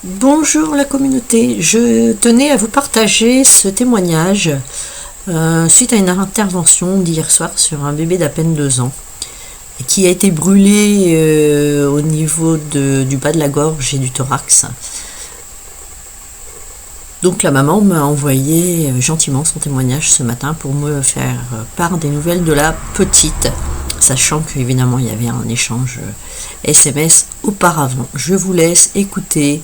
Bonjour la communauté, je tenais à vous partager ce témoignage suite à une intervention d'hier soir sur un bébé d'à peine 2 ans qui a été brûlé au niveau du bas de la gorge et du thorax. Donc la maman m'a envoyé gentiment son témoignage ce matin pour me faire part des nouvelles de la petite, sachant qu'évidemment il y avait un échange SMS auparavant. Je vous laisse écouter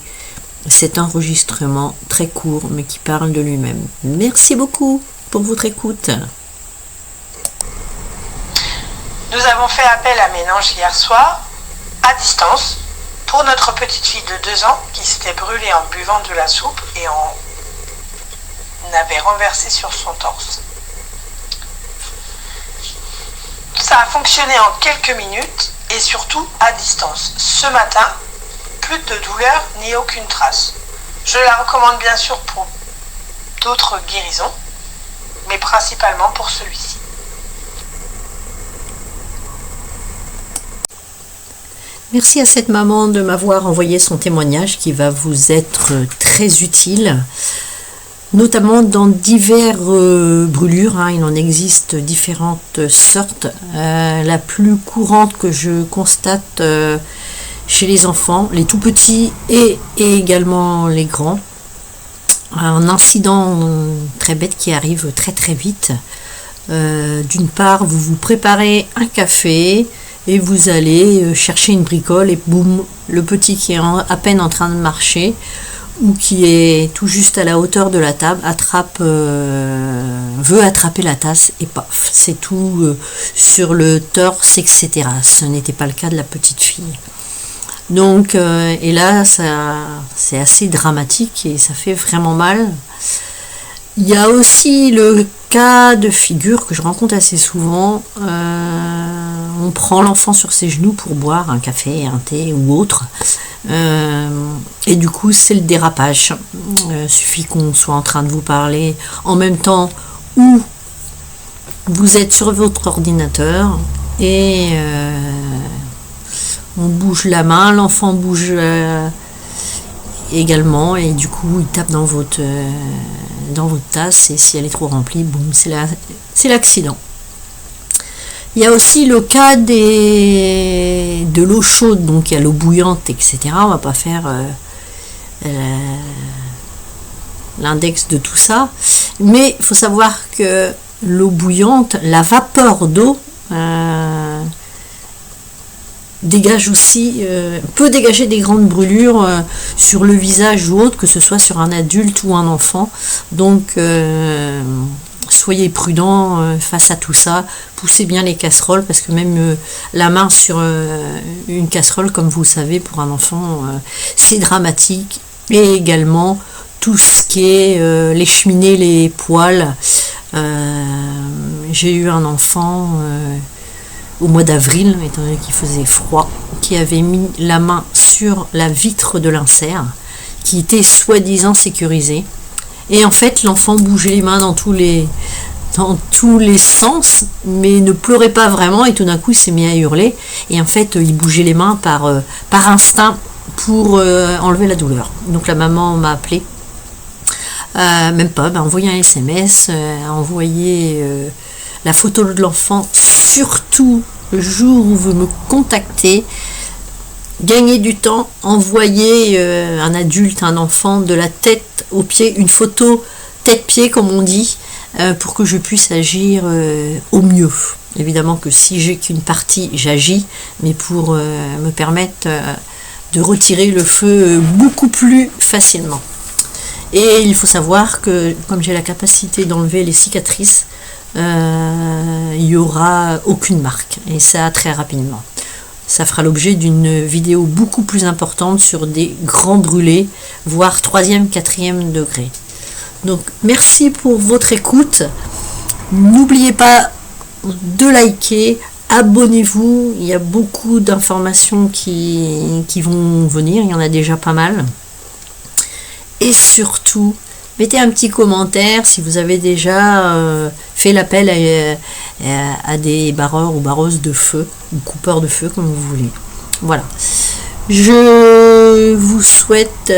cet enregistrement très court mais qui parle de lui-même. Merci beaucoup pour votre écoute. Nous avons fait appel à Ménange hier soir, à distance, pour notre petite fille de 2 ans qui s'était brûlée en buvant de la soupe et en avait renversé sur son torse. Ça a fonctionné en quelques minutes et surtout à distance. Ce matin, plus de douleur ni aucune trace. Je la recommande bien sûr pour d'autres guérisons, mais principalement pour celui-ci. Merci à cette maman de m'avoir envoyé son témoignage qui va vous être très utile, notamment dans divers brûlures. Il en existe différentes sortes. La plus courante que je constate chez les enfants, les tout petits et également les grands, un incident très bête qui arrive très très vite. D'une part, vous vous préparez un café et vous allez chercher une bricole et boum, le petit qui est à peine en train de marcher ou qui est tout juste à la hauteur de la table veut attraper la tasse et paf, c'est tout sur le torse, etc. Ce n'était pas le cas de la petite fille. Donc, et là, c'est assez dramatique et ça fait vraiment mal. Il y a aussi le cas de figure que je rencontre assez souvent. On prend l'enfant sur ses genoux pour boire un café, un thé ou autre. Et du coup, c'est le dérapage. Suffit qu'on soit en train de vous parler en même temps ou vous êtes sur votre ordinateur et on bouge la main, l'enfant bouge également et du coup il tape dans votre tasse et si elle est trop remplie, boum, c'est l'accident. Il y a aussi le cas de l'eau chaude, donc il y a l'eau bouillante, etc. On va pas faire l'index de tout ça, mais il faut savoir que l'eau bouillante, la vapeur d'eau dégage aussi, peut dégager des grandes brûlures sur le visage ou autre, que ce soit sur un adulte ou un enfant. Donc soyez prudents face à tout ça, poussez bien les casseroles parce que même la main sur une casserole, comme vous le savez, pour un enfant c'est dramatique. Et également tout ce qui est les cheminées, les poêles. J'ai eu un enfant au mois d'avril, étant donné qu'il faisait froid, qui avait mis la main sur la vitre de l'insert, qui était soi-disant sécurisée. Et en fait, l'enfant bougeait les mains dans tous les sens, mais ne pleurait pas vraiment, et tout d'un coup, il s'est mis à hurler. Et en fait, il bougeait les mains par instinct pour enlever la douleur. Donc la maman m'a appelé, même pas, envoyé un SMS, envoyé la photo de l'enfant, surtout le jour où vous me contactez. Gagnez du temps, envoyez un adulte, un enfant, de la tête aux pieds, une photo tête-pied comme on dit, pour que je puisse agir au mieux. Évidemment que si j'ai qu'une partie, j'agis, mais pour me permettre de retirer le feu beaucoup plus facilement. Et il faut savoir que comme j'ai la capacité d'enlever les cicatrices, il n'y aura aucune marque, et ça très rapidement. Ça fera l'objet d'une vidéo beaucoup plus importante sur des grands brûlés, voire 3e, 4e degré. Donc merci pour votre écoute. N'oubliez pas de liker, abonnez-vous, il y a beaucoup d'informations qui vont venir, il y en a déjà pas mal. Et surtout, mettez un petit commentaire si vous avez déjà fait l'appel à des barreurs ou barreuses de feu, ou coupeurs de feu, comme vous voulez. Voilà. Je vous vous souhaite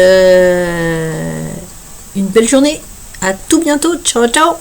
une belle journée. À tout bientôt. Ciao, ciao.